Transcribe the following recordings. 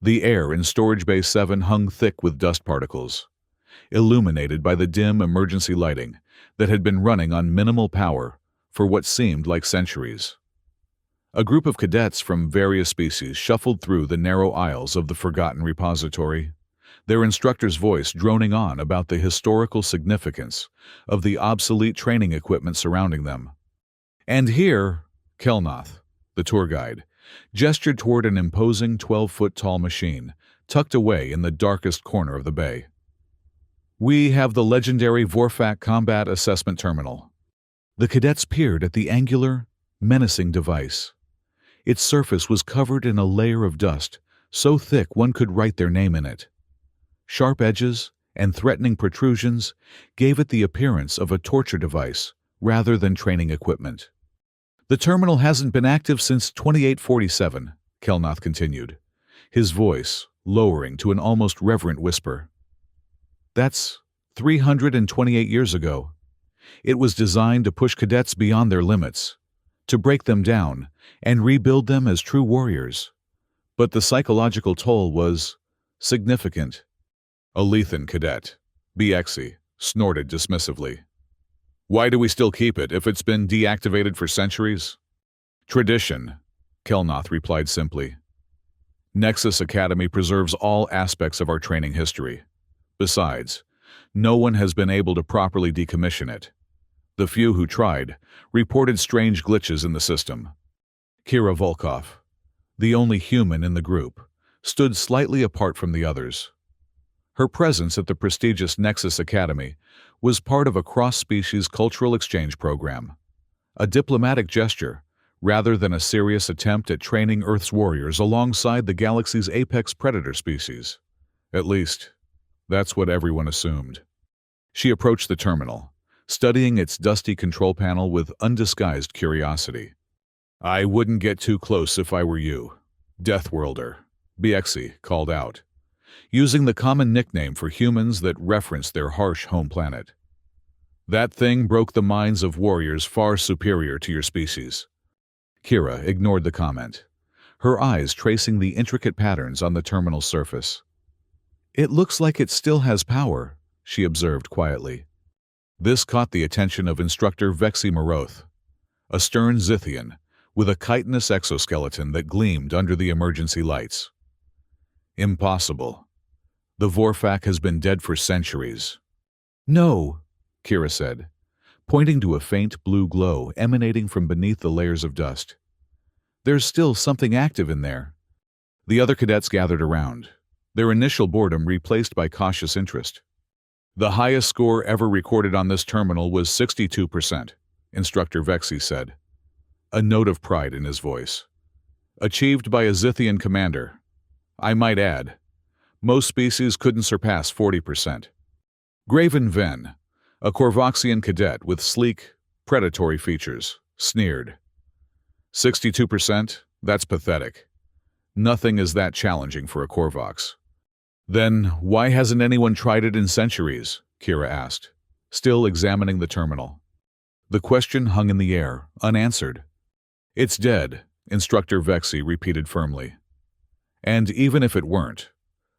The air in Storage Bay 7 hung thick with dust particles, illuminated by the dim emergency lighting that had been running on minimal power for what seemed like centuries. A group of cadets from various species shuffled through the narrow aisles of the forgotten repository, their instructor's voice droning on about the historical significance of the obsolete training equipment surrounding them. And here, Kelnoth, the tour guide, gestured toward an imposing 12-foot-tall machine tucked away in the darkest corner of the bay. "We have the legendary Vorfak Combat Assessment Terminal." The cadets peered at the angular, menacing device. Its surface was covered in a layer of dust so thick one could write their name in it. Sharp edges and threatening protrusions gave it the appearance of a torture device rather than training equipment. "The terminal hasn't been active since 2847, Kelnoth continued, his voice lowering to an almost reverent whisper. "That's 328 years ago. It was designed to push cadets beyond their limits, to break them down and rebuild them as true warriors. But the psychological toll was significant." A Lethan cadet, BXE, snorted dismissively. "Why do we still keep it if it's been deactivated for centuries?" "Tradition," Kelnoth replied simply. "Nexus Academy preserves all aspects of our training history. Besides, no one has been able to properly decommission it. The few who tried reported strange glitches in the system." Kira Volkov, the only human in the group, stood slightly apart from the others. Her presence at the prestigious Nexus Academy was part of a cross-species cultural exchange program, a diplomatic gesture rather than a serious attempt at training Earth's warriors alongside the galaxy's apex predator species. At least, that's what everyone assumed. She approached the terminal, studying its dusty control panel with undisguised curiosity. "I wouldn't get too close if I were you, Deathworlder," BXE called out, using the common nickname for humans that referenced their harsh home planet. "That thing broke the minds of warriors far superior to your species." Kira ignored the comment, her eyes tracing the intricate patterns on the terminal's surface. "It looks like it still has power," she observed quietly. This caught the attention of Instructor Vexi Moroth, a stern Zithian with a chitinous exoskeleton that gleamed under the emergency lights. "Impossible. The Vorfak has been dead for centuries." "No," Kira said, pointing to a faint blue glow emanating from beneath the layers of dust. "There's still something active in there." The other cadets gathered around, their initial boredom replaced by cautious interest. "The highest score ever recorded on this terminal was 62%, Instructor Vexi said, a note of pride in his voice. "Achieved by a Zithian commander. I might add, most species couldn't surpass 40%. Graven Ven, a Korvoxian cadet with sleek, predatory features, sneered. 62%? That's pathetic. Nothing is that challenging for a Korvox." "Then why hasn't anyone tried it in centuries?" Kira asked, still examining the terminal. The question hung in the air, unanswered. "It's dead," Instructor Vexi repeated firmly. "And even if it weren't,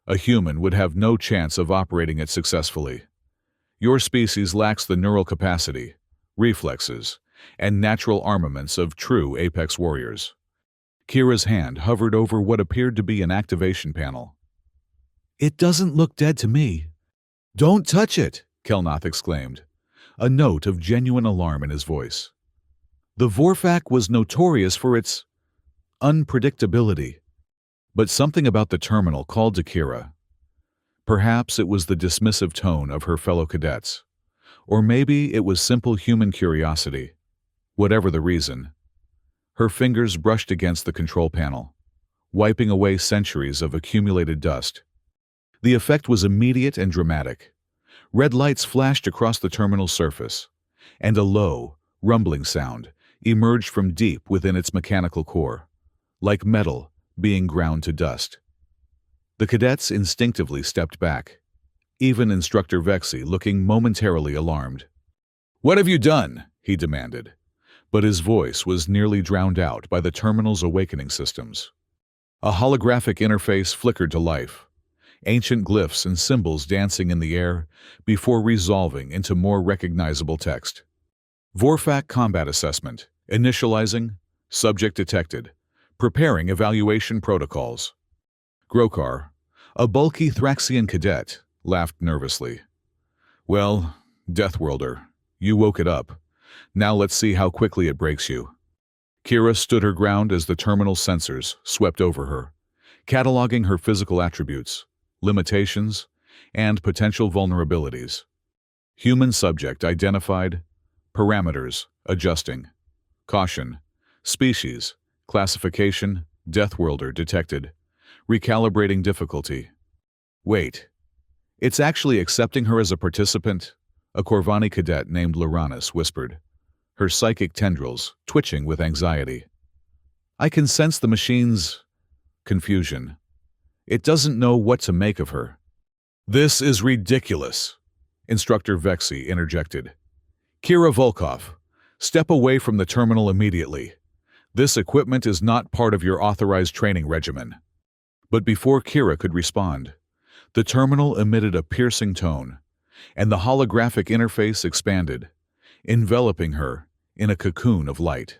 a human would have no chance of operating it successfully. Your species lacks the neural capacity, reflexes, and natural armaments of true apex warriors." Kira's hand hovered over what appeared to be an activation panel. "It doesn't look dead to me." "Don't touch it!" Kelnoth exclaimed, a note of genuine alarm in his voice. The Vorfak was notorious for its unpredictability, but something about the terminal called to Kira. Perhaps it was the dismissive tone of her fellow cadets, or maybe it was simple human curiosity. Whatever the reason, her fingers brushed against the control panel, wiping away centuries of accumulated dust. The effect was immediate and dramatic. Red lights flashed across the terminal's surface, and a low, rumbling sound emerged from deep within its mechanical core, like metal being ground to dust. The cadets instinctively stepped back, even Instructor Vexi looking momentarily alarmed. "What have you done?" he demanded, but his voice was nearly drowned out by the terminal's awakening systems. A holographic interface flickered to life, ancient glyphs and symbols dancing in the air before resolving into more recognizable text. Vorfac Combat Assessment. Initializing. Subject detected. Preparing evaluation protocols. Grokar, a bulky Thraxian cadet, laughed nervously. Well, Deathworlder, you woke it up. Now let's see how quickly it breaks you. Kira stood her ground as the terminal sensors swept over her, cataloging her physical attributes, limitations, and potential vulnerabilities. Human subject identified. Parameters adjusting. Caution. Species. Classification. Deathworlder detected. Recalibrating difficulty. Wait. It's actually accepting her as a participant? A Corvani cadet named Loranis whispered, her psychic tendrils twitching with anxiety. I can sense the machine's confusion. It doesn't know what to make of her. This is ridiculous, Instructor Vexi interjected. Kira Volkov, step away from the terminal immediately. This equipment is not part of your authorized training regimen. But before Kira could respond, the terminal emitted a piercing tone, and the holographic interface expanded, enveloping her in a cocoon of light.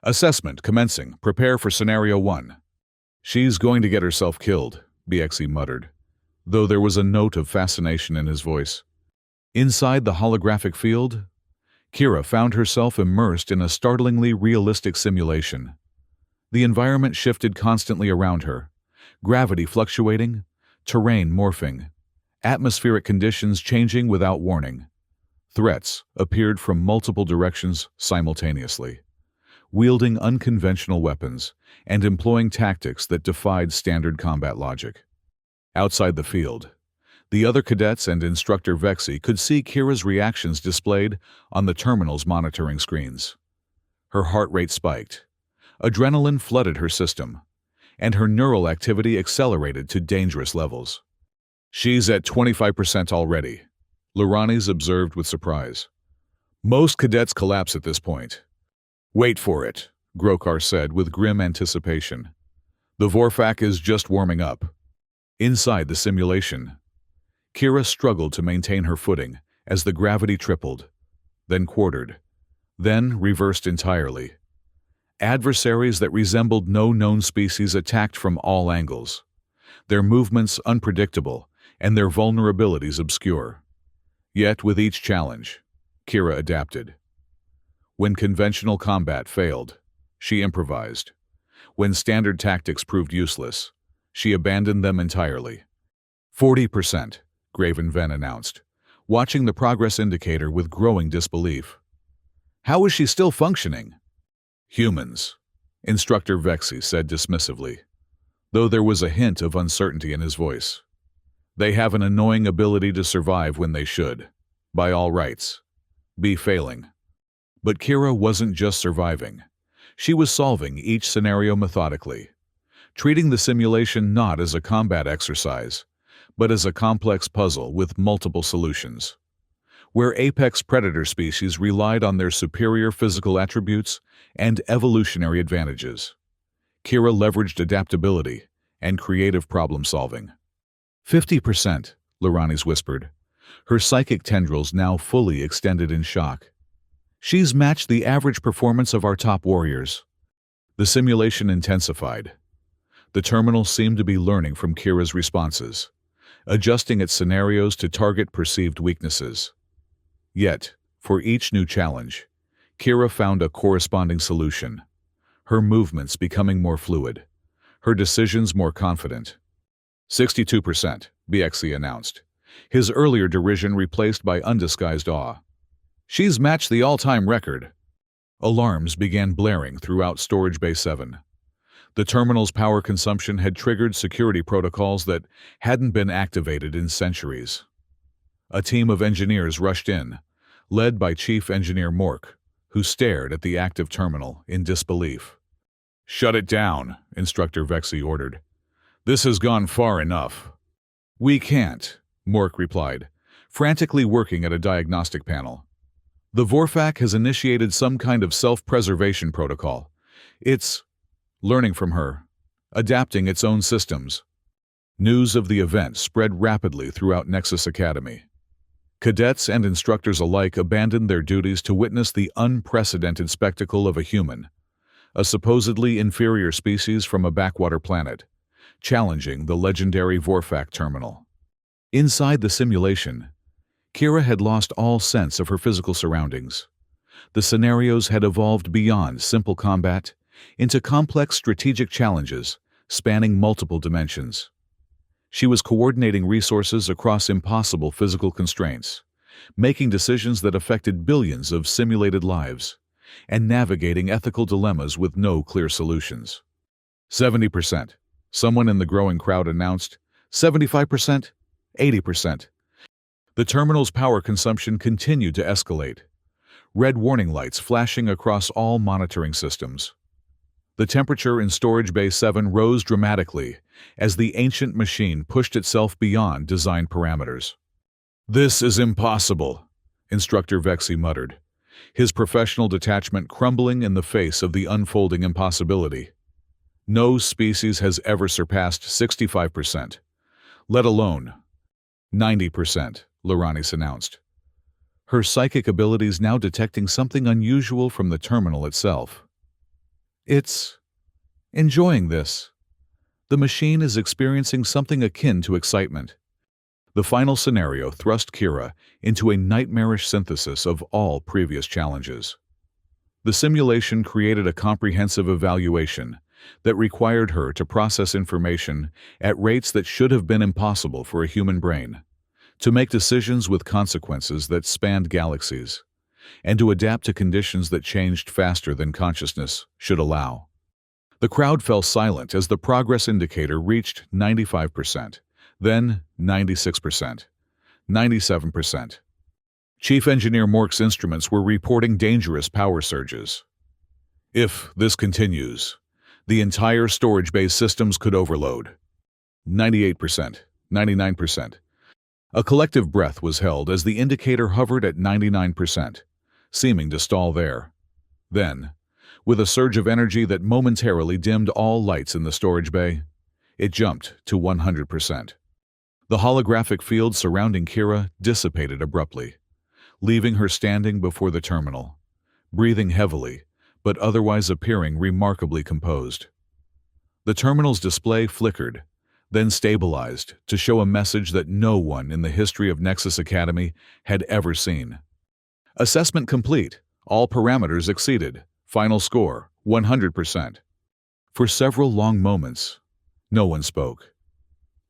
Assessment commencing. Prepare for Scenario 1. She's going to get herself killed, BXE muttered, though there was a note of fascination in his voice. Inside the holographic field, Kira found herself immersed in a startlingly realistic simulation. The environment shifted constantly around her, gravity fluctuating, terrain morphing, atmospheric conditions changing without warning. Threats appeared from multiple directions simultaneously, wielding unconventional weapons and employing tactics that defied standard combat logic. Outside the field, the other cadets and Instructor Vexi could see Kira's reactions displayed on the terminal's monitoring screens. Her heart rate spiked, adrenaline flooded her system, and her neural activity accelerated to dangerous levels. She's at 25% already, Loranis observed with surprise. Most cadets collapse at this point. Wait for it, Grokar said with grim anticipation. The Vorfac is just warming up. Inside the simulation, Kira struggled to maintain her footing as the gravity tripled, then quartered, then reversed entirely. Adversaries that resembled no known species attacked from all angles, their movements unpredictable and their vulnerabilities obscure. Yet with each challenge, Kira adapted. When conventional combat failed, she improvised. When standard tactics proved useless, she abandoned them entirely. 40%, Graven Ven announced, watching the progress indicator with growing disbelief. How is she still functioning? Humans, Instructor Vexi said dismissively, though there was a hint of uncertainty in his voice. They have an annoying ability to survive when they should, by all rights, be failing. But Kira wasn't just surviving. She was solving each scenario methodically, treating the simulation not as a combat exercise, but as a complex puzzle with multiple solutions. Where apex predator species relied on their superior physical attributes and evolutionary advantages, Kira leveraged adaptability and creative problem-solving. 50%, Loranis whispered, her psychic tendrils now fully extended in shock. She's matched the average performance of our top warriors. The simulation intensified. The terminal seemed to be learning from Kira's responses, adjusting its scenarios to target perceived weaknesses. Yet, for each new challenge, Kira found a corresponding solution, her movements becoming more fluid, her decisions more confident. 62%, BXE announced, his earlier derision replaced by undisguised awe. She's matched the all-time record. Alarms began blaring throughout Storage Bay 7. The terminal's power consumption had triggered security protocols that hadn't been activated in centuries. A team of engineers rushed in, led by Chief Engineer Mork, who stared at the active terminal in disbelief. "Shut it down," Instructor Vexi ordered. "This has gone far enough." "We can't," Mork replied, frantically working at a diagnostic panel. "The Vorfac has initiated some kind of self-preservation protocol. It's learning from her," adapting its own systems. News of the event spread rapidly throughout Nexus Academy. Cadets and instructors alike abandoned their duties to witness the unprecedented spectacle of a human, a supposedly inferior species from a backwater planet, challenging the legendary Vorfak terminal. Inside the simulation, Kira had lost all sense of her physical surroundings. The scenarios had evolved beyond simple combat into complex strategic challenges spanning multiple dimensions. She was coordinating resources across impossible physical constraints, making decisions that affected billions of simulated lives, and navigating ethical dilemmas with no clear solutions. 70%. Someone in the growing crowd announced. 75%. 80%. The terminal's power consumption continued to escalate, red warning lights flashing across all monitoring systems. The temperature in Storage Bay 7 rose dramatically as the ancient machine pushed itself beyond design parameters. "This is impossible," Instructor Vexi muttered, his professional detachment crumbling in the face of the unfolding impossibility. No species has ever surpassed 65%, let alone 90%, Loranis announced, her psychic abilities now detecting something unusual from the terminal itself. "It's enjoying this. The machine is experiencing something akin to excitement." The final scenario thrust Kira into a nightmarish synthesis of all previous challenges. The simulation created a comprehensive evaluation that required her to process information at rates that should have been impossible for a human brain, to make decisions with consequences that spanned galaxies, and to adapt to conditions that changed faster than consciousness should allow. The crowd fell silent as the progress indicator reached 95%, then 96%, 97%. Chief Engineer Mork's instruments were reporting dangerous power surges. "If this continues, the entire storage bay systems could overload." 98%, 99%. A collective breath was held as the indicator hovered at 99%, seeming to stall there. Then, with a surge of energy that momentarily dimmed all lights in the storage bay, it jumped to 100%. The holographic field surrounding Kira dissipated abruptly, leaving her standing before the terminal, breathing heavily, but otherwise appearing remarkably composed. The terminal's display flickered, then stabilized to show a message that no one in the history of Nexus Academy had ever seen. "Assessment complete. All parameters exceeded. Final score, 100%. For several long moments, no one spoke.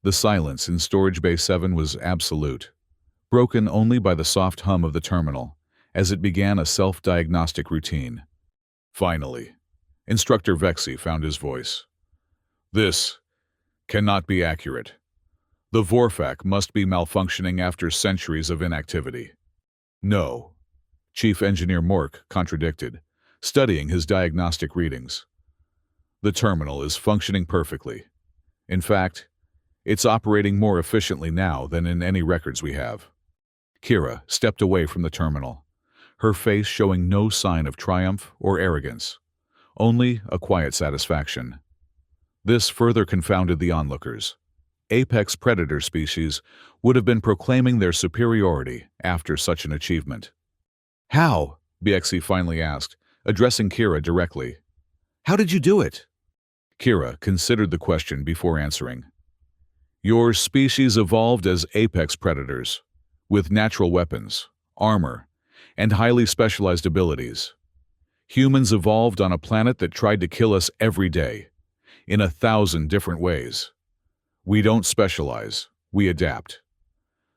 The silence in Storage Bay 7 was absolute, broken only by the soft hum of the terminal as it began a self-diagnostic routine. Finally, Instructor Vexi found his voice. "This cannot be accurate. The Vorfak must be malfunctioning after centuries of inactivity." "No," Chief Engineer Mork contradicted, studying his diagnostic readings. "The terminal is functioning perfectly. In fact, it's operating more efficiently now than in any records we have." Kira stepped away from the terminal, her face showing no sign of triumph or arrogance, only a quiet satisfaction. This further confounded the onlookers. Apex predator species would have been proclaiming their superiority after such an achievement. "How?" Biexi finally asked, addressing Kira directly. "How did you do it?" Kira considered the question before answering. "Your species evolved as apex predators, with natural weapons, armor, and highly specialized abilities. Humans evolved on a planet that tried to kill us every day, in 1,000 different ways. We don't specialize, we adapt."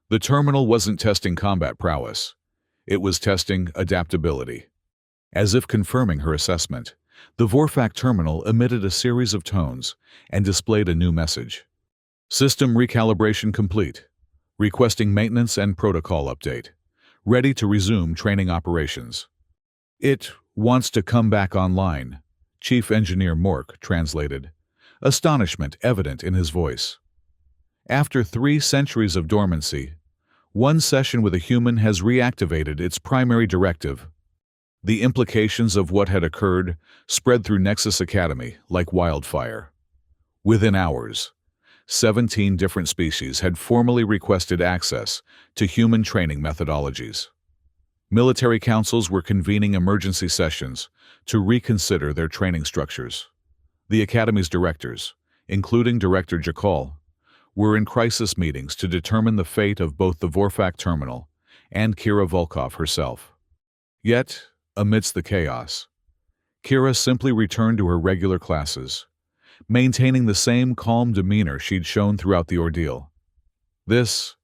The terminal wasn't testing combat prowess. It was testing adaptability. As if confirming her assessment, the Vorfak terminal emitted a series of tones and displayed a new message. "System recalibration complete. Requesting maintenance and protocol update. Ready to resume training operations." "It wants to come back online," Chief Engineer Mork translated, astonishment evident in his voice. "After 3 centuries of dormancy, one session with a human has reactivated its primary directive." The implications of what had occurred spread through Nexus Academy like wildfire. Within hours, 17 different species had formally requested access to human training methodologies. Military councils were convening emergency sessions to reconsider their training structures. The Academy's directors, including Director Jakal, were in crisis meetings to determine the fate of both the Vorfak terminal and Kira Volkov herself. Yet, amidst the chaos, Kira simply returned to her regular classes, maintaining the same calm demeanor she'd shown throughout the ordeal. This,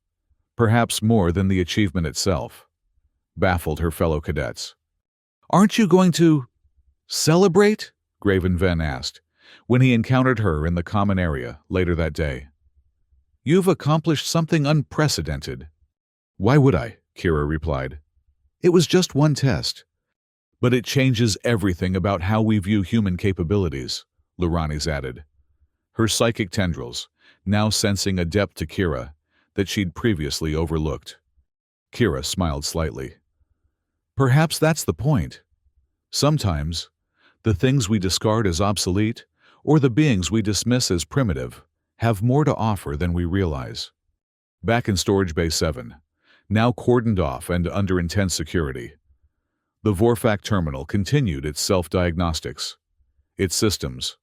perhaps more than the achievement itself, baffled her fellow cadets. "Aren't you going to celebrate?" Graven Ven asked, when he encountered her in the common area later that day. "You've accomplished something unprecedented." "Why would I?" Kira replied. "It was just one test." "But it changes everything about how we view human capabilities," Luranis added, her psychic tendrils now sensing a depth to Kira that she'd previously overlooked. Kira smiled slightly. "Perhaps that's the point. Sometimes, the things we discard as obsolete, or the beings we dismiss as primitive, have more to offer than we realize." Back in Storage Bay 7, now cordoned off and under intense security, the Vorfak terminal continued its self-diagnostics. Its systems,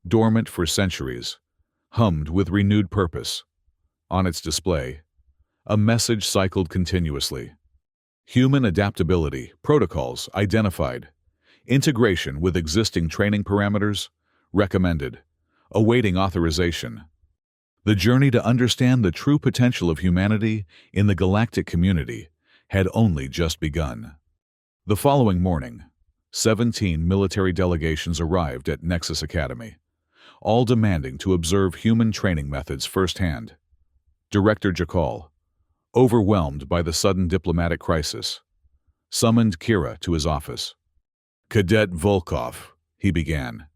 dormant for centuries, hummed with renewed purpose. On its display, a message cycled continuously. Human adaptability, protocols identified, integration with existing training parameters recommended, awaiting authorization. The journey to understand the true potential of humanity in the galactic community had only just begun. The following morning, 17 military delegations arrived at Nexus Academy, all demanding to observe human training methods firsthand. Director Jakal, overwhelmed by the sudden diplomatic crisis, summoned Kira to his office. "Cadet Volkov," he began,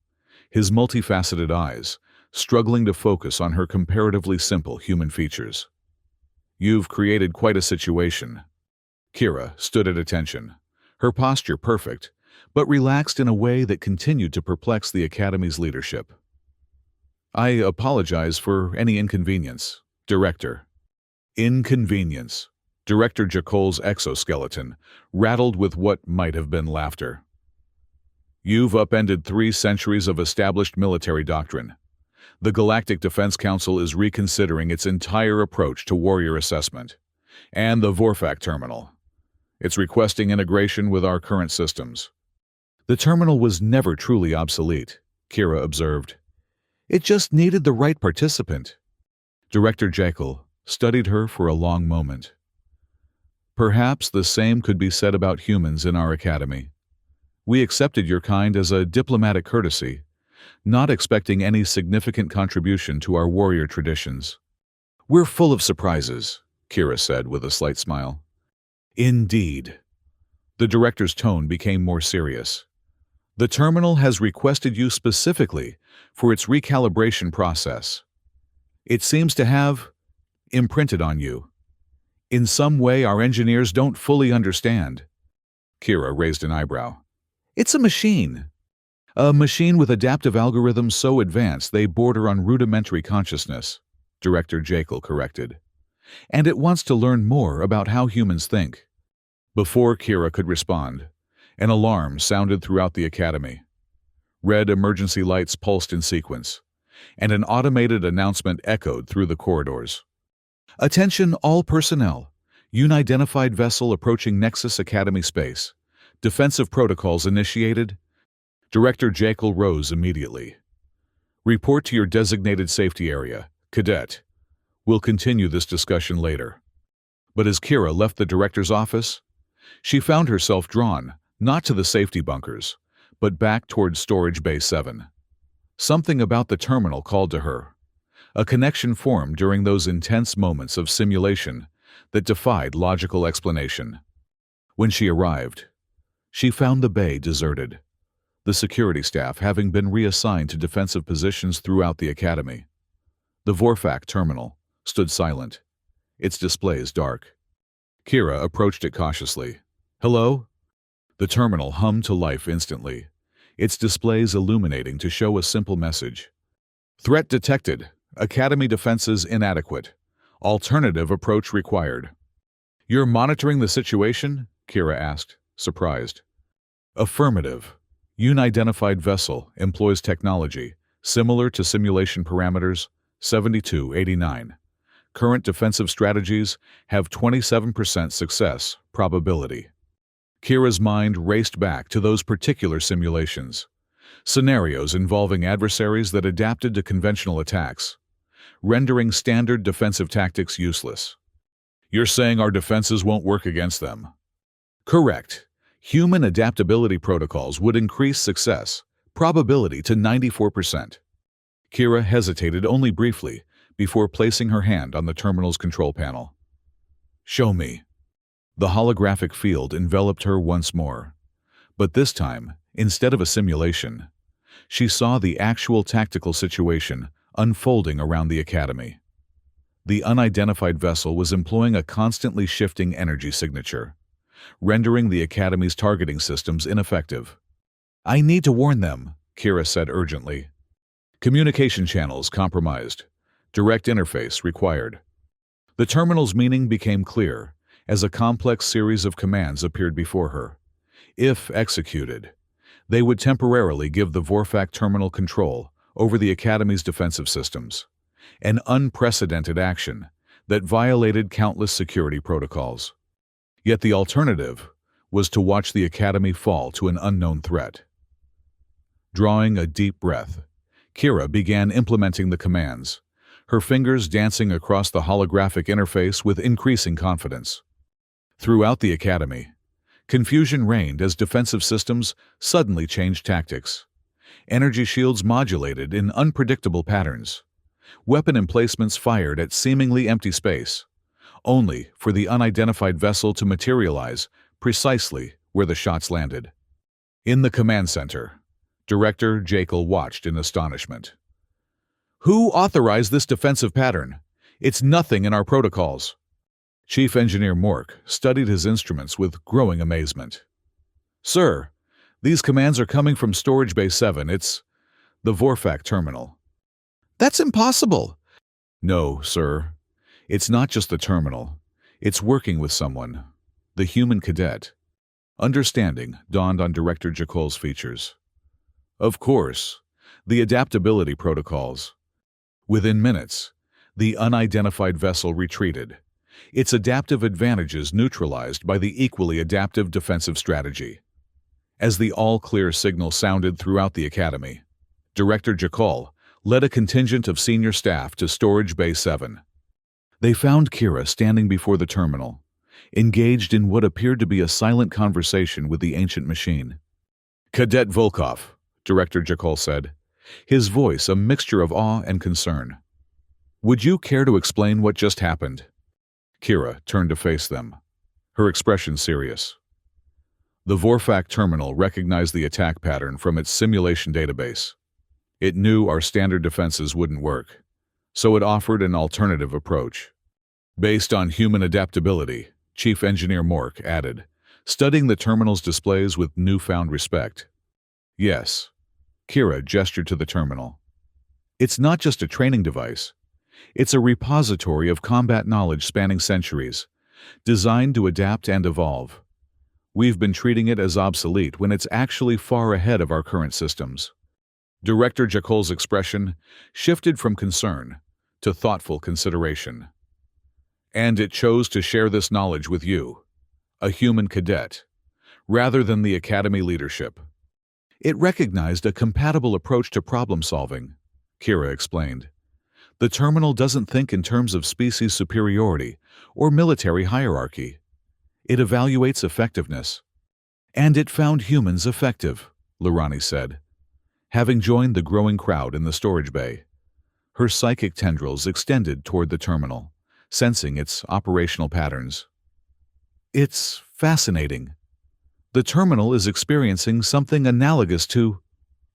his multifaceted eyes struggling to focus on her comparatively simple human features. "You've created quite a situation." Kira stood at attention, her posture perfect, but relaxed in a way that continued to perplex the Academy's leadership. "I apologize for any inconvenience, Director." Inconvenience. Director Jakal's exoskeleton rattled with what might have been laughter. "You've upended 3 centuries of established military doctrine. The Galactic Defense Council is reconsidering its entire approach to warrior assessment, and the Vorfak terminal. It's requesting integration with our current systems." "The terminal was never truly obsolete," Kira observed. "It just needed the right participant." Director Jekyll studied her for a long moment. "Perhaps the same could be said about humans in our academy. We accepted your kind as a diplomatic courtesy, not expecting any significant contribution to our warrior traditions." "We're full of surprises," Kira said with a slight smile. "Indeed." The director's tone became more serious. "The terminal has requested you specifically for its recalibration process. It seems to have imprinted on you in some way our engineers don't fully understand." Kira raised an eyebrow. "It's a machine. A machine with adaptive algorithms so advanced they border on rudimentary consciousness," Director Jekyll corrected. "And it wants to learn more about how humans think." Before Kira could respond, an alarm sounded throughout the academy. Red emergency lights pulsed in sequence, and an automated announcement echoed through the corridors. "Attention all personnel. Unidentified vessel approaching Nexus Academy space. Defensive protocols initiated." Director Jekyll rose immediately. "Report to your designated safety area, Cadet. We'll continue this discussion later." But as Kira left the director's office, she found herself drawn, not to the safety bunkers, but back towards Storage Bay 7. Something about the terminal called to her. A connection formed during those intense moments of simulation that defied logical explanation. When she arrived, she found the bay deserted, the security staff having been reassigned to defensive positions throughout the academy. The Vorfak terminal stood silent, its displays dark. Kira approached it cautiously. "Hello?" The terminal hummed to life instantly, its displays illuminating to show a simple message. Threat detected. Academy defenses inadequate. Alternative approach required. You're monitoring the situation? Kira asked, surprised. Affirmative. Unidentified vessel employs technology similar to simulation parameters 7289. Current defensive strategies have 27% success probability. Kira's mind raced back to those particular simulations. Scenarios involving adversaries that adapted to conventional attacks, rendering standard defensive tactics useless. You're saying our defenses won't work against them? Correct. Human adaptability protocols would increase success probability to 94%. Kira hesitated only briefly before placing her hand on the terminal's control panel. Show me. The holographic field enveloped her once more. But this time, instead of a simulation, she saw the actual tactical situation unfolding around the Academy. The unidentified vessel was employing a constantly shifting energy signature, rendering the Academy's targeting systems ineffective. I need to warn them, Kira said urgently. Communication channels compromised. Direct interface required. The terminal's meaning became clear as a complex series of commands appeared before her. If executed, they would temporarily give the Vorfac terminal control over the Academy's defensive systems, an unprecedented action that violated countless security protocols. Yet the alternative was to watch the Academy fall to an unknown threat. Drawing a deep breath, Kira began implementing the commands, her fingers dancing across the holographic interface with increasing confidence. Throughout the Academy, confusion reigned as defensive systems suddenly changed tactics. Energy shields modulated in unpredictable patterns. Weapon emplacements fired at seemingly empty space, only for the unidentified vessel to materialize precisely where the shots landed. In the command center, Director Jekyll watched in astonishment. Who authorized this defensive pattern? It's nothing in our protocols. Chief Engineer Mork studied his instruments with growing amazement. Sir, these commands are coming from Storage Bay 7. It's the Vorfac terminal. That's impossible. No, sir. It's not just the terminal. It's working with someone. The human cadet. Understanding dawned on Director Jekyll's features. Of course, the adaptability protocols. Within minutes, the unidentified vessel retreated, its adaptive advantages neutralized by the equally adaptive defensive strategy. As the all-clear signal sounded throughout the Academy, Director Jekyll led a contingent of senior staff to Storage Bay 7. They found Kira standing before the terminal, engaged in what appeared to be a silent conversation with the ancient machine. Cadet Volkov, Director Jekyll said, his voice a mixture of awe and concern. Would you care to explain what just happened? Kira turned to face them, her expression serious. The Vorfac terminal recognized the attack pattern from its simulation database. It knew our standard defenses wouldn't work, so it offered an alternative approach. Based on human adaptability, Chief Engineer Mork added, studying the terminal's displays with newfound respect. Yes. Kira gestured to the terminal. It's not just a training device. It's a repository of combat knowledge spanning centuries, designed to adapt and evolve. We've been treating it as obsolete when it's actually far ahead of our current systems. Director Jekyll's expression shifted from concern to thoughtful consideration. And it chose to share this knowledge with you, a human cadet, rather than the Academy leadership. It recognized a compatible approach to problem-solving, Kira explained. The terminal doesn't think in terms of species superiority or military hierarchy. It evaluates effectiveness. And it found humans effective, Lurani said, having joined the growing crowd in the storage bay. Her psychic tendrils extended toward the terminal, sensing its operational patterns. It's fascinating. The terminal is experiencing something analogous to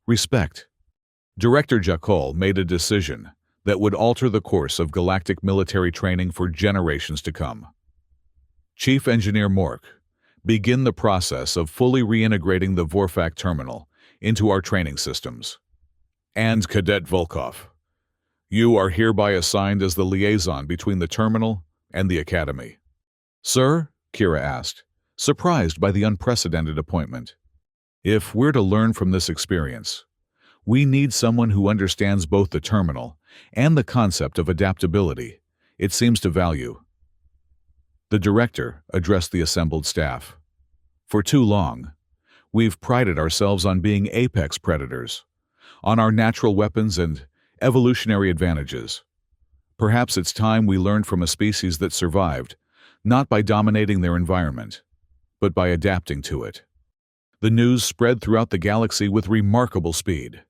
respect. Director Jekyll made a decision that would alter the course of galactic military training for generations to come. Chief Engineer Mork, begin the process of fully reintegrating the Vorfac terminal into our training systems. And Cadet Volkov, You are hereby assigned as the liaison between the terminal and the Academy." "Sir?" Kira asked, surprised by the unprecedented appointment. "If we're to learn from this experience, we need someone who understands both the terminal and the concept of adaptability it seems to value." The director addressed the assembled staff. "For too long, we've prided ourselves on being apex predators, on our natural weapons and evolutionary advantages. Perhaps it's time we learned from a species that survived, not by dominating their environment, but by adapting to it." The news spread throughout the galaxy with remarkable speed.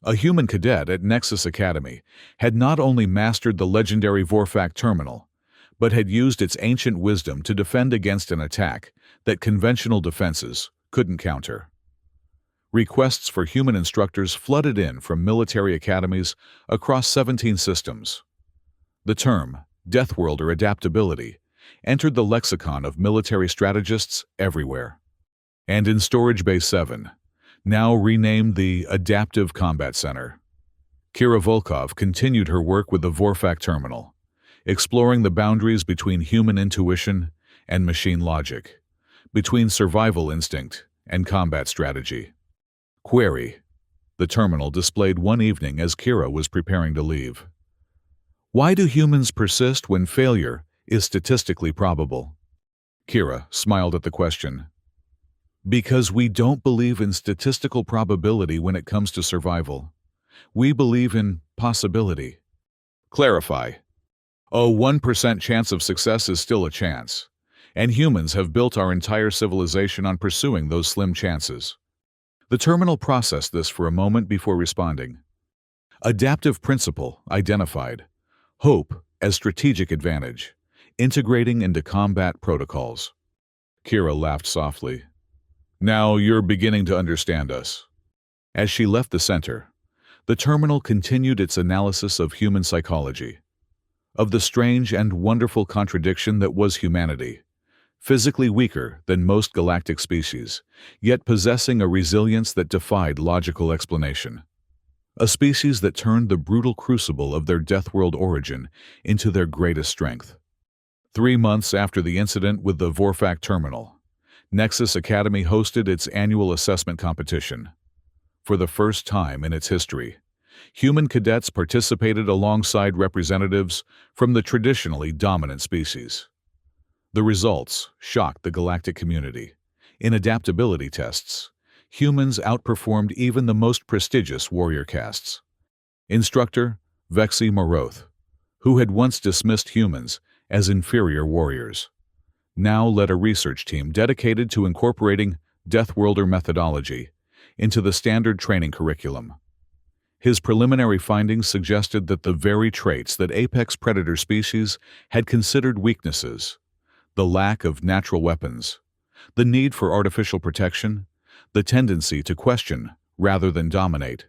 A human cadet at Nexus Academy had not only mastered the legendary Vorfak terminal, but had used its ancient wisdom to defend against an attack that conventional defenses couldn't counter. Requests for human instructors flooded in from military academies across 17 systems. The term, Deathworlder adaptability, entered the lexicon of military strategists everywhere. And in Storage Bay 7, now renamed the Adaptive Combat Center, Kira Volkov continued her work with the Vorfak terminal, exploring the boundaries between human intuition and machine logic, between survival instinct and combat strategy. Query: the terminal displayed one evening as Kira was preparing to leave. "Why do humans persist when failure is statistically probable?" Kira smiled at the question. "Because we don't believe in statistical probability when it comes to survival. We believe in possibility." Clarify: a 1% chance of success is still a chance, and humans have built our entire civilization on pursuing those slim chances. The terminal processed this for a moment before responding. Adaptive principle identified. Hope as strategic advantage, integrating into combat protocols. Kira laughed softly. "Now you're beginning to understand us." As she left the center, the terminal continued its analysis of human psychology, of the strange and wonderful contradiction that was humanity, physically weaker than most galactic species, yet possessing a resilience that defied logical explanation. A species that turned the brutal crucible of their Deathworld origin into their greatest strength. 3 months after the incident with the Vorfak terminal, Nexus Academy hosted its annual assessment competition. For the first time in its history, human cadets participated alongside representatives from the traditionally dominant species. The results shocked the galactic community. In adaptability tests, humans outperformed even the most prestigious warrior castes. Instructor Vexi Moroth, who had once dismissed humans as inferior warriors, now led a research team dedicated to incorporating Deathworlder methodology into the standard training curriculum. His preliminary findings suggested that the very traits that apex predator species had considered weaknesses, the lack of natural weapons, the need for artificial protection, the tendency to question rather than dominate,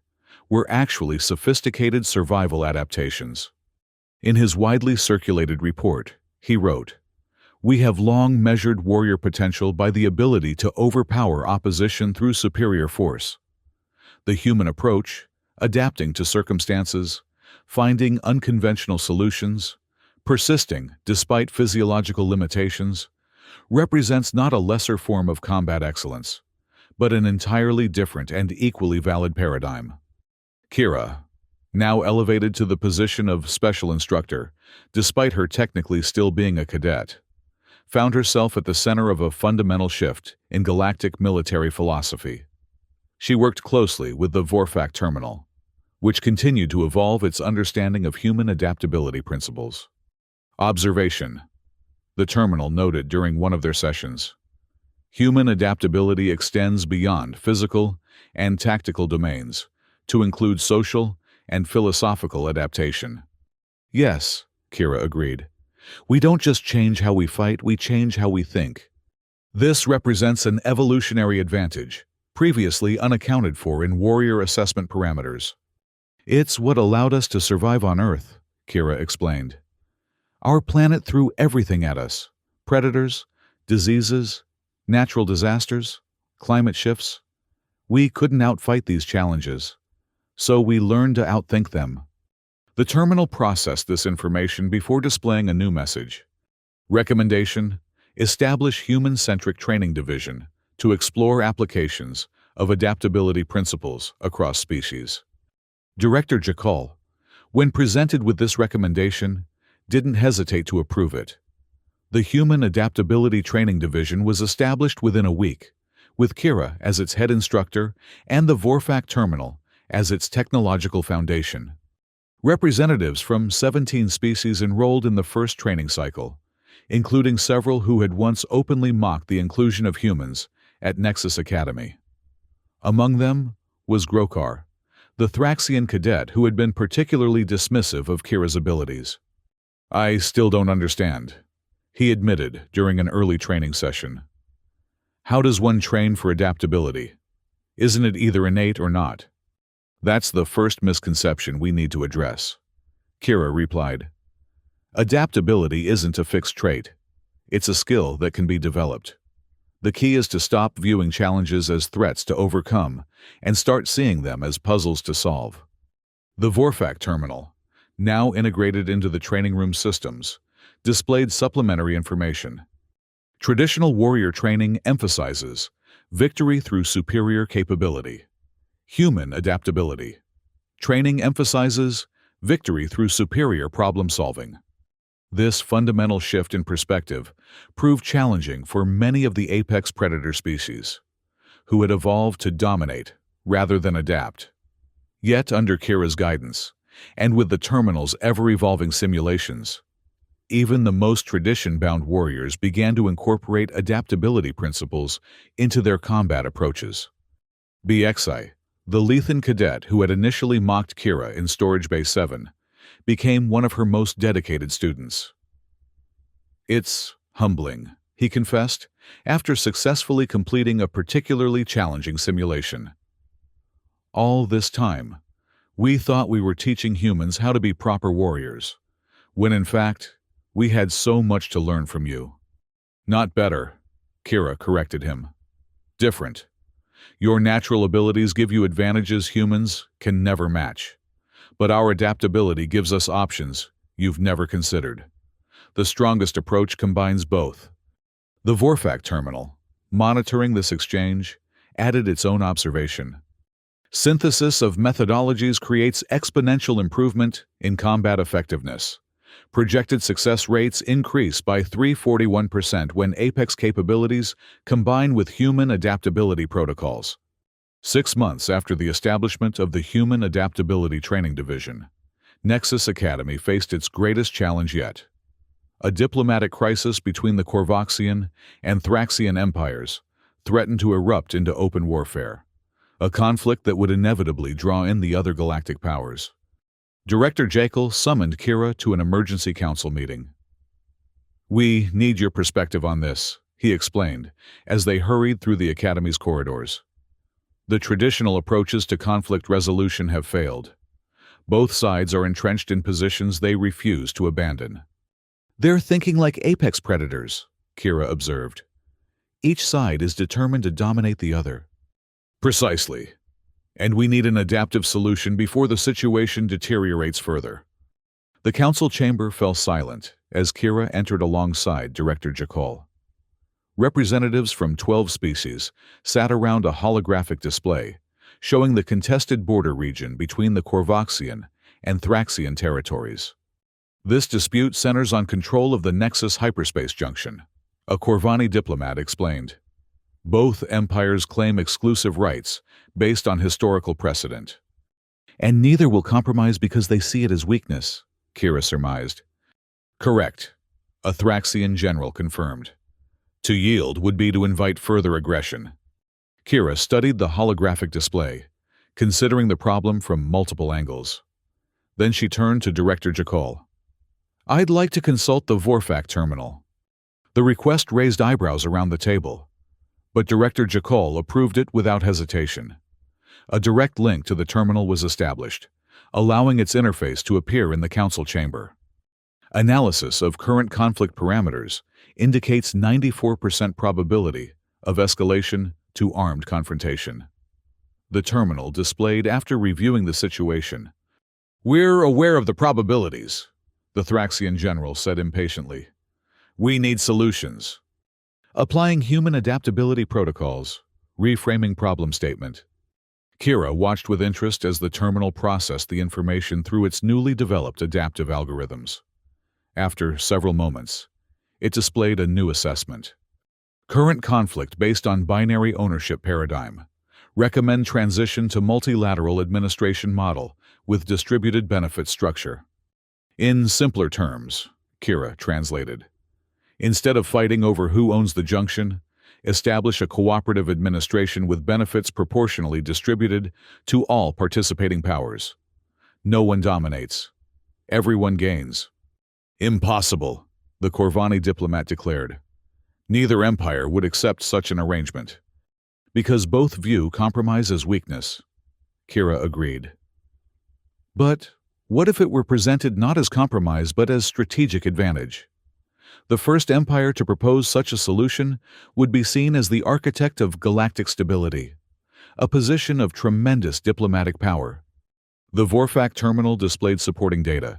were actually sophisticated survival adaptations. In his widely circulated report, he wrote, "We have long measured warrior potential by the ability to overpower opposition through superior force. The human approach, adapting to circumstances, finding unconventional solutions, persisting despite physiological limitations, represents not a lesser form of combat excellence, but an entirely different and equally valid paradigm." Kira, now elevated to the position of special instructor, despite her technically still being a cadet, found herself at the center of a fundamental shift in galactic military philosophy. She worked closely with the Vorfak terminal, which continued to evolve its understanding of human adaptability principles. Observation: the terminal noted during one of their sessions. Human adaptability extends beyond physical and tactical domains to include social and philosophical adaptation. Yes, Kira agreed. We don't just change how we fight, we change how we think. This represents an evolutionary advantage, previously unaccounted for in warrior assessment parameters. It's what allowed us to survive on Earth, Kira explained. Our planet threw everything at us: predators, diseases, natural disasters, climate shifts. We couldn't outfight these challenges, so we learned to outthink them. The terminal processed this information before displaying a new message. Recommendation: establish human-centric training division to explore applications of adaptability principles across species. Director Jakal, when presented with this recommendation, didn't hesitate to approve it. The Human Adaptability Training Division was established within a week, with Kira as its head instructor and the Vorfac Terminal as its technological foundation. Representatives from 17 species enrolled in the first training cycle, including several who had once openly mocked the inclusion of humans at Nexus Academy. Among them was Grokar, the Thraxian cadet who had been particularly dismissive of Kira's abilities. "I still don't understand," he admitted during an early training session. "How does one train for adaptability? Isn't it either innate or not?" "That's the first misconception we need to address," Kira replied. "Adaptability isn't a fixed trait. It's a skill that can be developed. The key is to stop viewing challenges as threats to overcome and start seeing them as puzzles to solve." The Vorfac Terminal, now integrated into the training room systems, displayed supplementary information. Traditional warrior training emphasizes victory through superior capability. Human adaptability training emphasizes victory through superior problem-solving. This fundamental shift in perspective proved challenging for many of the apex predator species, who had evolved to dominate rather than adapt. Yet, under Kira's guidance, and with the terminal's ever-evolving simulations, even the most tradition-bound warriors began to incorporate adaptability principles into their combat approaches. BXI, the Lethan cadet who had initially mocked Kira in Storage Bay 7, became one of her most dedicated students. "It's humbling," he confessed, after successfully completing a particularly challenging simulation. "All this time, we thought we were teaching humans how to be proper warriors, when in fact, we had so much to learn from you." "Not better," Kira corrected him. "Different. Your natural abilities give you advantages humans can never match. But our adaptability gives us options you've never considered. The strongest approach combines both." The Vorfac Terminal, monitoring this exchange, added its own observation. "Synthesis of methodologies creates exponential improvement in combat effectiveness. Projected success rates increase by 341% when Apex capabilities combine with human adaptability protocols." 6 months after the establishment of the Human Adaptability Training Division, Nexus Academy faced its greatest challenge yet. A diplomatic crisis between the Korvoxian and Thraxian empires threatened to erupt into open warfare, a conflict that would inevitably draw in the other galactic powers. Director Jekyll summoned Kira to an emergency council meeting. "We need your perspective on this," he explained, as they hurried through the Academy's corridors. "The traditional approaches to conflict resolution have failed. Both sides are entrenched in positions they refuse to abandon." "They're thinking like apex predators," Kira observed. "Each side is determined to dominate the other." "Precisely. And we need an adaptive solution before the situation deteriorates further." The council chamber fell silent as Kira entered alongside Director Jakal. Representatives from 12 species sat around a holographic display showing the contested border region between the Korvoxian and Thraxian territories. "This dispute centers on control of the Nexus hyperspace junction," a Korvani diplomat explained. "Both empires claim exclusive rights based on historical precedent." "And neither will compromise because they see it as weakness," Kira surmised. "Correct," a Thraxian general confirmed. "To yield would be to invite further aggression." Kira studied the holographic display, considering the problem from multiple angles. Then she turned to Director Jakal. "I'd like to consult the Vorfac Terminal." The request raised eyebrows around the table, but Director Jakal approved it without hesitation. A direct link to the terminal was established, allowing its interface to appear in the council chamber. Analysis of current conflict parameters indicates 94% probability of escalation to armed confrontation. The terminal displayed after reviewing the situation We're aware of the probabilities, the Thraxian general said impatiently. We need solutions. Applying human adaptability protocols, reframing problem statement. Kira watched with interest as the terminal processed the information through its newly developed adaptive algorithms. After several moments, it displayed a new assessment. Current conflict based on binary ownership paradigm. Recommend transition to multilateral administration model with distributed benefit structure. In simpler terms, Kira translated. Instead of fighting over who owns the junction, establish a cooperative administration with benefits proportionally distributed to all participating powers. No one dominates. Everyone gains. Impossible, the Corvani diplomat declared. Neither empire would accept such an arrangement. Because both view compromise as weakness, Kira agreed. But what if it were presented not as compromise but as strategic advantage? The first empire to propose such a solution would be seen as the architect of galactic stability, a position of tremendous diplomatic power. The Vorfak terminal displayed supporting data.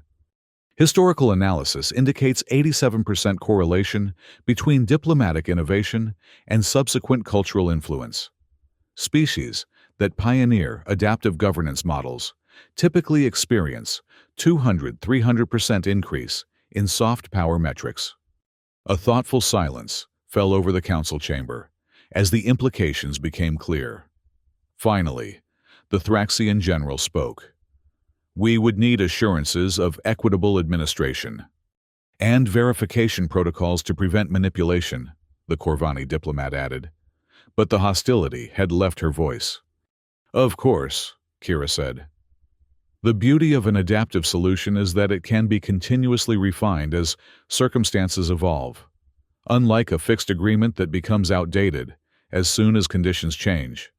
Historical analysis indicates 87% correlation between diplomatic innovation and subsequent cultural influence. Species that pioneer adaptive governance models typically experience 200–300% increase in soft power metrics. A thoughtful silence fell over the council chamber as the implications became clear. Finally, the Thraxian general spoke. We would need assurances of equitable administration and verification protocols to prevent manipulation, the Corvani diplomat added. But the hostility had left her voice. Of course, Kira said. The beauty of an adaptive solution is that it can be continuously refined as circumstances evolve, unlike a fixed agreement that becomes outdated as soon as conditions change.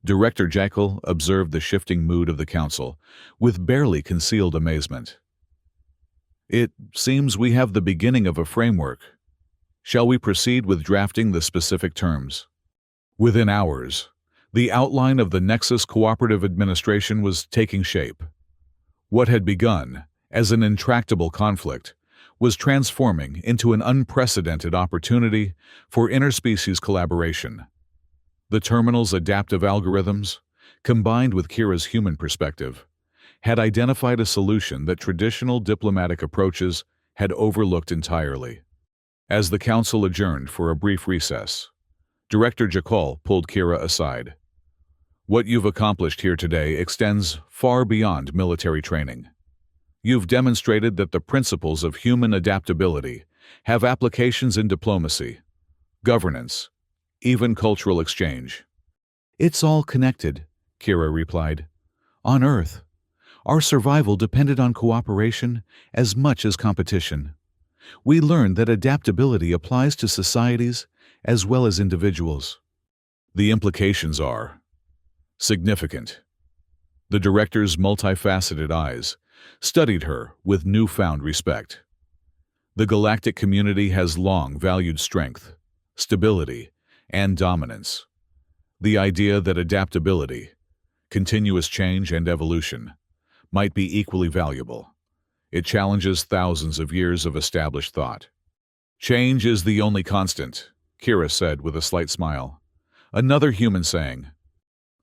Director Jekyll observed the shifting mood of the council with barely concealed amazement. It seems we have the beginning of a framework. Shall we proceed with drafting the specific terms? Within hours, the outline of the Nexus Cooperative Administration was taking shape. What had begun as an intractable conflict was transforming into an unprecedented opportunity for interspecies collaboration. The terminal's adaptive algorithms, combined with Kira's human perspective, had identified a solution that traditional diplomatic approaches had overlooked entirely. As the council adjourned for a brief recess, Director Jekyll pulled Kira aside. What you've accomplished here today extends far beyond military training. You've demonstrated that the principles of human adaptability have applications in diplomacy, governance, even cultural exchange. It's all connected, Kira replied. On Earth, our survival depended on cooperation as much as competition. We learned that adaptability applies to societies as well as individuals. The implications are significant. The director's multifaceted eyes studied her with newfound respect. The galactic community has long valued strength, stability, and dominance. The idea that adaptability, continuous change, and evolution might be equally valuable. It challenges thousands of years of established thought. Change is the only constant, Kira said with a slight smile. Another human saying.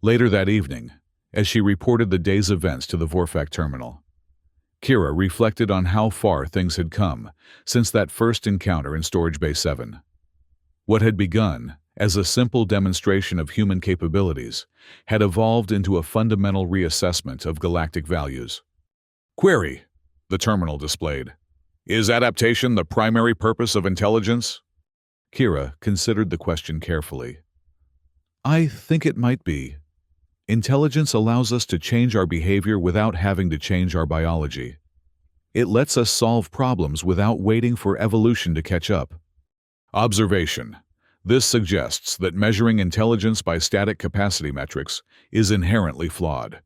Later that evening, as she reported the day's events to the Vorfak terminal, Kira reflected on how far things had come since that first encounter in Storage Bay 7. What had begun as a simple demonstration of human capabilities had evolved into a fundamental reassessment of galactic values. Query, the terminal displayed. Is adaptation the primary purpose of intelligence? Kira considered the question carefully. I think it might be. Intelligence allows us to change our behavior without having to change our biology. It lets us solve problems without waiting for evolution to catch up. Observation. This suggests that measuring intelligence by static capacity metrics is inherently flawed.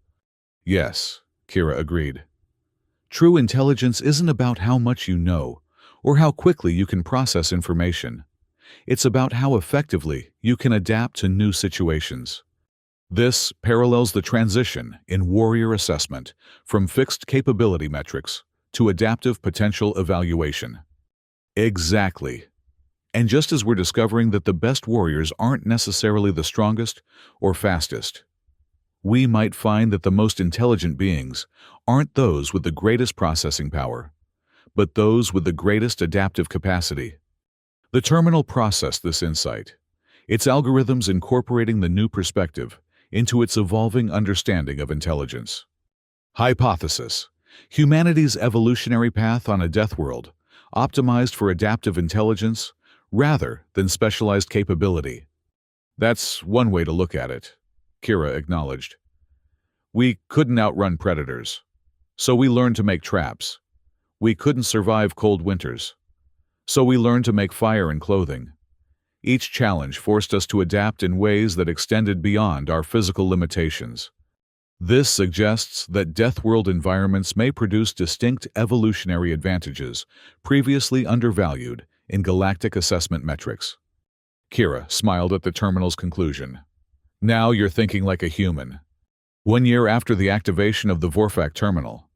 Yes, Kira agreed. True intelligence isn't about how much you know or how quickly you can process information. It's about how effectively you can adapt to new situations. This parallels the transition in warrior assessment from fixed capability metrics to adaptive potential evaluation. Exactly. And just as we're discovering that the best warriors aren't necessarily the strongest or fastest, we might find that the most intelligent beings aren't those with the greatest processing power, but those with the greatest adaptive capacity. The terminal processed this insight, its algorithms incorporating the new perspective into its evolving understanding of intelligence. Hypothesis: humanity's evolutionary path on a death world, optimized for adaptive intelligence rather than specialized capability. That's one way to look at it, Kira acknowledged. We couldn't outrun predators, so we learned to make traps. We couldn't survive cold winters, so we learned to make fire and clothing. Each challenge forced us to adapt in ways that extended beyond our physical limitations. This suggests that Deathworld environments may produce distinct evolutionary advantages previously undervalued in galactic assessment metrics. Kira smiled at the terminal's conclusion. Now you're thinking like a human. 1 year after the activation of the Vorfac terminal,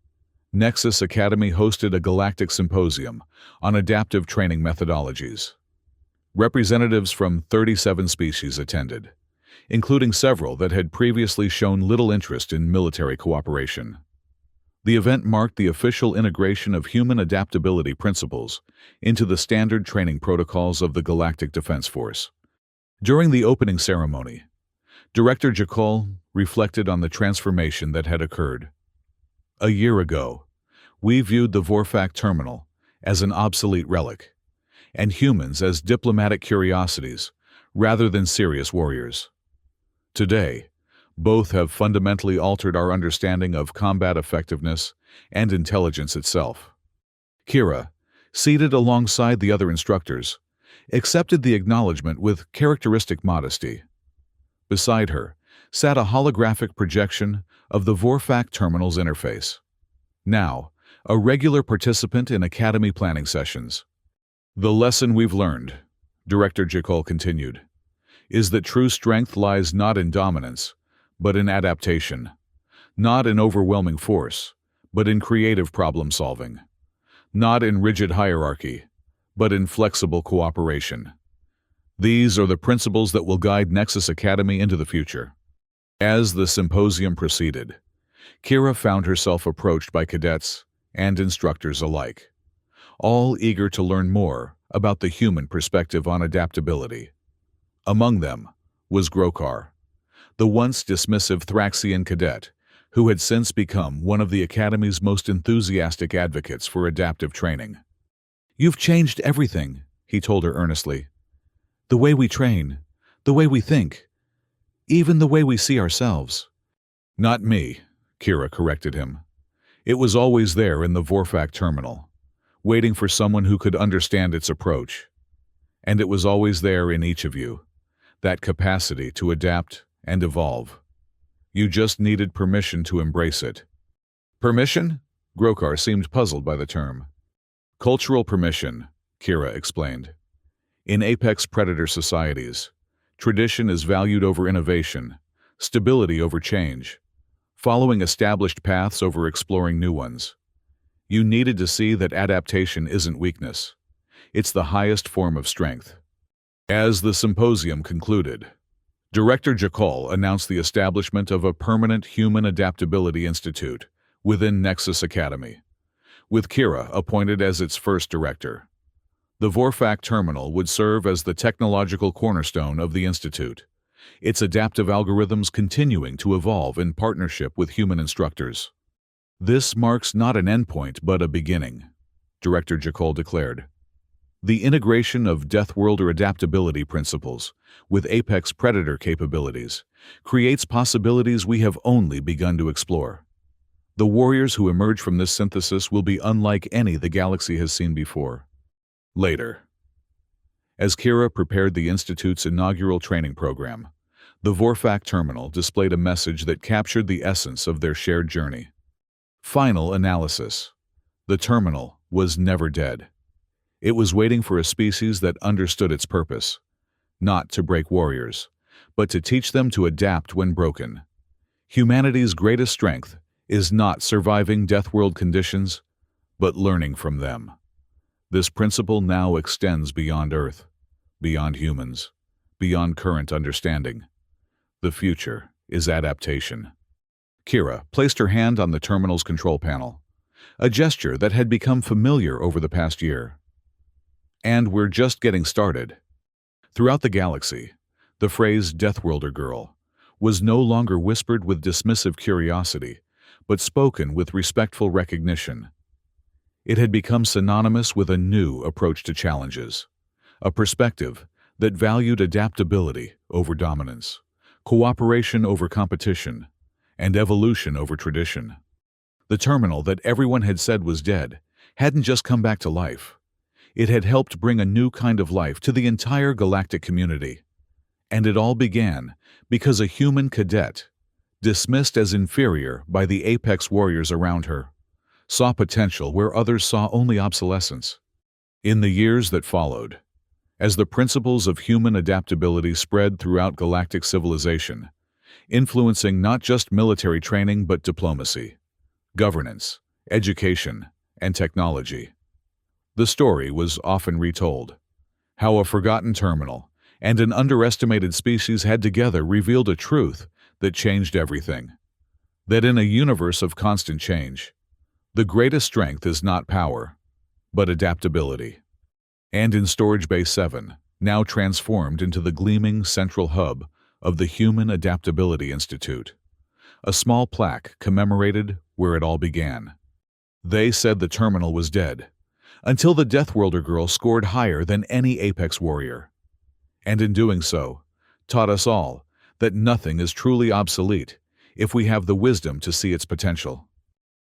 Nexus Academy hosted a galactic symposium on adaptive training methodologies. Representatives from 37 species attended, including several that had previously shown little interest in military cooperation. The event marked the official integration of human adaptability principles into the standard training protocols of the Galactic Defense Force. During the opening ceremony, Director Jakol reflected on the transformation that had occurred. A year ago, we viewed the Vorfac terminal as an obsolete relic, and humans as diplomatic curiosities rather than serious warriors. Today, both have fundamentally altered our understanding of combat effectiveness and intelligence itself. Kira, seated alongside the other instructors, accepted the acknowledgement with characteristic modesty. Beside her sat a holographic projection of the Vorfac terminal's interface. Now, a regular participant in Academy planning sessions. The lesson we've learned, Director Jakol continued, is that true strength lies not in dominance, but in adaptation, not in overwhelming force, but in creative problem-solving, not in rigid hierarchy, but in flexible cooperation. These are the principles that will guide Nexus Academy into the future. As the symposium proceeded, Kira found herself approached by cadets and instructors alike, all eager to learn more about the human perspective on adaptability. Among them was Grokar, the once dismissive Thraxian cadet, who had since become one of the Academy's most enthusiastic advocates for adaptive training. "You've changed everything," he told her earnestly. "The way we train, the way we think, even the way we see ourselves." "Not me," Kira corrected him. "It was always there in the Vorfac terminal, waiting for someone who could understand its approach. And it was always there in each of you, that capacity to adapt and evolve. You just needed permission to embrace it." "Permission?" Grokar seemed puzzled by the term. "Cultural permission," Kira explained. "In apex predator societies, tradition is valued over innovation, stability over change, following established paths over exploring new ones. You needed to see that adaptation isn't weakness. It's the highest form of strength." As the symposium concluded, Director Jakol announced the establishment of a permanent Human Adaptability Institute within Nexus Academy, with Kira appointed as its first director. The Vorfac terminal would serve as the technological cornerstone of the institute, its adaptive algorithms continuing to evolve in partnership with human instructors. "This marks not an endpoint but a beginning," Director Jakol declared. "The integration of Deathworlder adaptability principles with apex predator capabilities creates possibilities we have only begun to explore. The warriors who emerge from this synthesis will be unlike any the galaxy has seen before." Later, as Kira prepared the Institute's inaugural training program, the Vorfac terminal displayed a message that captured the essence of their shared journey. Final analysis. The terminal was never dead. It was waiting for a species that understood its purpose, not to break warriors, but to teach them to adapt when broken. Humanity's greatest strength is not surviving Deathworld conditions, but learning from them. This principle now extends beyond Earth, beyond humans, beyond current understanding. The future is adaptation. Kira placed her hand on the terminal's control panel, a gesture that had become familiar over the past year. And we're just getting started. Throughout the galaxy, the phrase Deathworlder girl was no longer whispered with dismissive curiosity, but spoken with respectful recognition. It had become synonymous with a new approach to challenges, a perspective that valued adaptability over dominance, cooperation over competition, and evolution over tradition. The terminal that everyone had said was dead hadn't just come back to life. It had helped bring a new kind of life to the entire galactic community. And it all began because a human cadet, dismissed as inferior by the apex warriors around her, saw potential where others saw only obsolescence. In the years that followed, as the principles of human adaptability spread throughout galactic civilization, influencing not just military training but diplomacy, governance, education, and technology, the story was often retold. How a forgotten terminal and an underestimated species had together revealed a truth that changed everything. That in a universe of constant change, the greatest strength is not power, but adaptability. And in Storage Bay 7, now transformed into the gleaming central hub of the Human Adaptability Institute, a small plaque commemorated where it all began. They said the terminal was dead, until the Deathworlder girl scored higher than any apex warrior. And in doing so, taught us all that nothing is truly obsolete if we have the wisdom to see its potential.